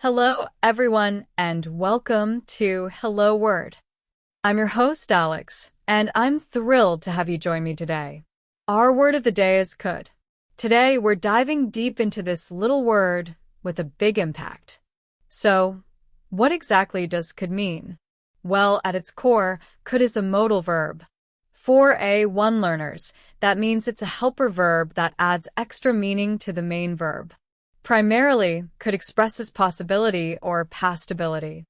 Hello, everyone, and welcome to Hello Word. I'm your host, Alex, and I'm thrilled to have you join me today. Our word of the day is could. Today, we're diving deep into this little word with a big impact. So, what exactly does could mean? Well, at its core, could is a modal verb. For A1 learners, that means it's a helper verb that adds extra meaning to the main verb. Primarily, could expresses possibility or past ability.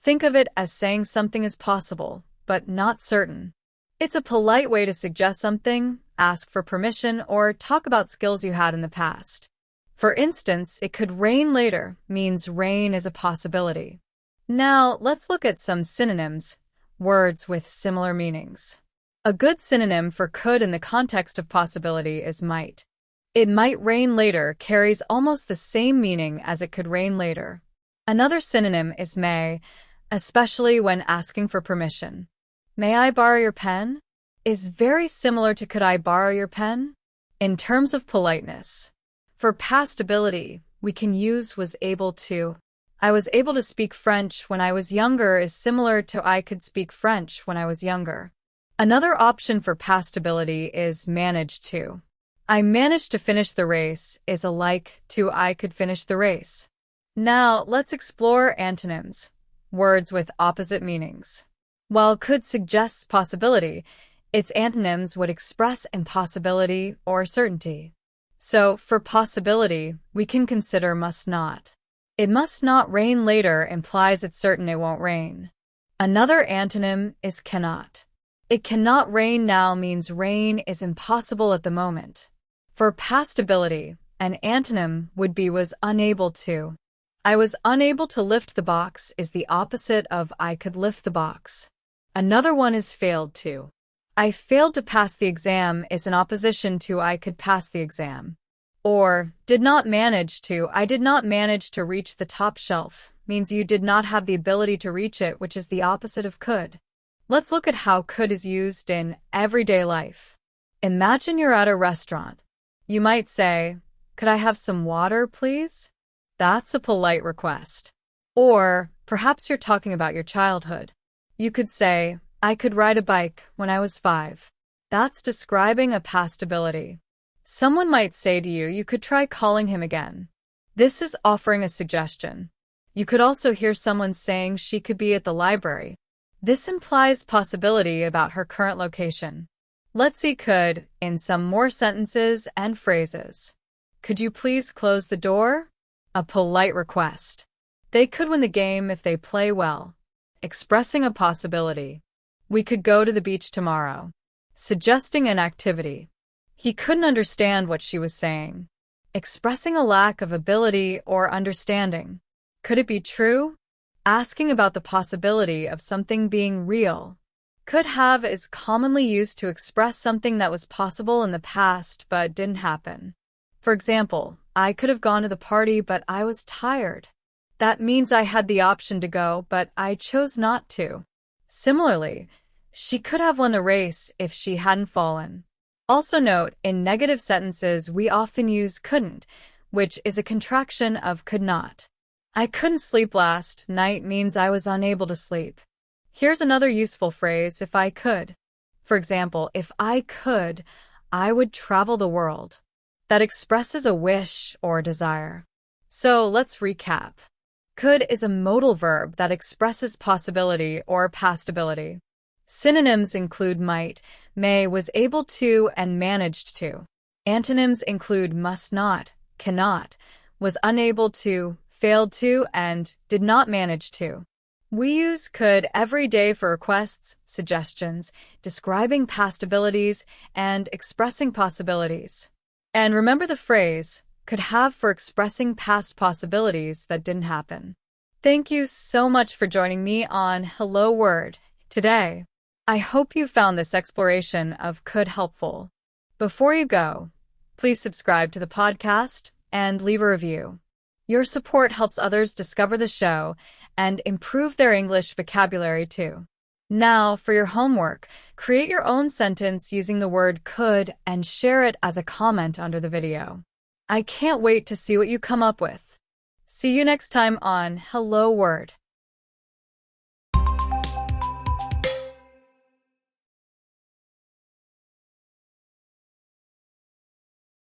Think of it as saying something is possible, but not certain. It's a polite way to suggest something, ask for permission, or talk about skills you had in the past. For instance, it could rain later means rain is a possibility. Now, let's look at some synonyms, words with similar meanings. A good synonym for could in the context of possibility is might. It might rain later carries almost the same meaning as it could rain later. Another synonym is may, especially when asking for permission. May I borrow your pen? Is very similar to could I borrow your pen? In terms of politeness. For past ability, we can use was able to. I was able to speak French when I was younger is similar to I could speak French when I was younger. Another option for past ability is managed to. I managed to finish the race is alike to I could finish the race. Now, let's explore antonyms, words with opposite meanings. While could suggests possibility, its antonyms would express impossibility or certainty. So, for possibility, we can consider must not. It must not rain later implies it's certain it won't rain. Another antonym is cannot. It cannot rain now means rain is impossible at the moment. For past ability, an antonym would be was unable to. I was unable to lift the box is the opposite of I could lift the box. Another one is failed to. I failed to pass the exam is an opposition to I could pass the exam. Or, did not manage to, I did not manage to reach the top shelf, means you did not have the ability to reach it, which is the opposite of could. Let's look at how could is used in everyday life. Imagine you're at a restaurant. You might say, could I have some water, please? That's a polite request. Or, perhaps you're talking about your childhood. You could say, I could ride a bike when I was 5. That's describing a past ability. Someone might say to you, you could try calling him again. This is offering a suggestion. You could also hear someone saying she could be at the library. This implies possibility about her current location. Let's see could in some more sentences and phrases. Could you please close the door? A polite request. They could win the game if they play well. Expressing a possibility. We could go to the beach tomorrow. Suggesting an activity. He couldn't understand what she was saying. Expressing a lack of ability or understanding. Could it be true? Asking about the possibility of something being real. Could have is commonly used to express something that was possible in the past but didn't happen. For example, I could have gone to the party but I was tired. That means I had the option to go but I chose not to. Similarly, she could have won the race if she hadn't fallen. Also note, in negative sentences we often use couldn't, which is a contraction of could not. I couldn't sleep last night means I was unable to sleep. Here's another useful phrase, if I could. For example, if I could, I would travel the world. That expresses a wish or desire. So let's recap. Could is a modal verb that expresses possibility or past ability. Synonyms include might, may, was able to, and managed to. Antonyms include must not, cannot, was unable to, failed to, and did not manage to. We use could every day for requests, suggestions, describing past abilities, and expressing possibilities. And remember the phrase, could have for expressing past possibilities that didn't happen. Thank you so much for joining me on Hello Word today. I hope you found this exploration of could helpful. Before you go, please subscribe to the podcast and leave a review. Your support helps others discover the show and improve their English vocabulary too. Now, for your homework, create your own sentence using the word could and share it as a comment under the video. I can't wait to see what you come up with. See you next time on Hello Word.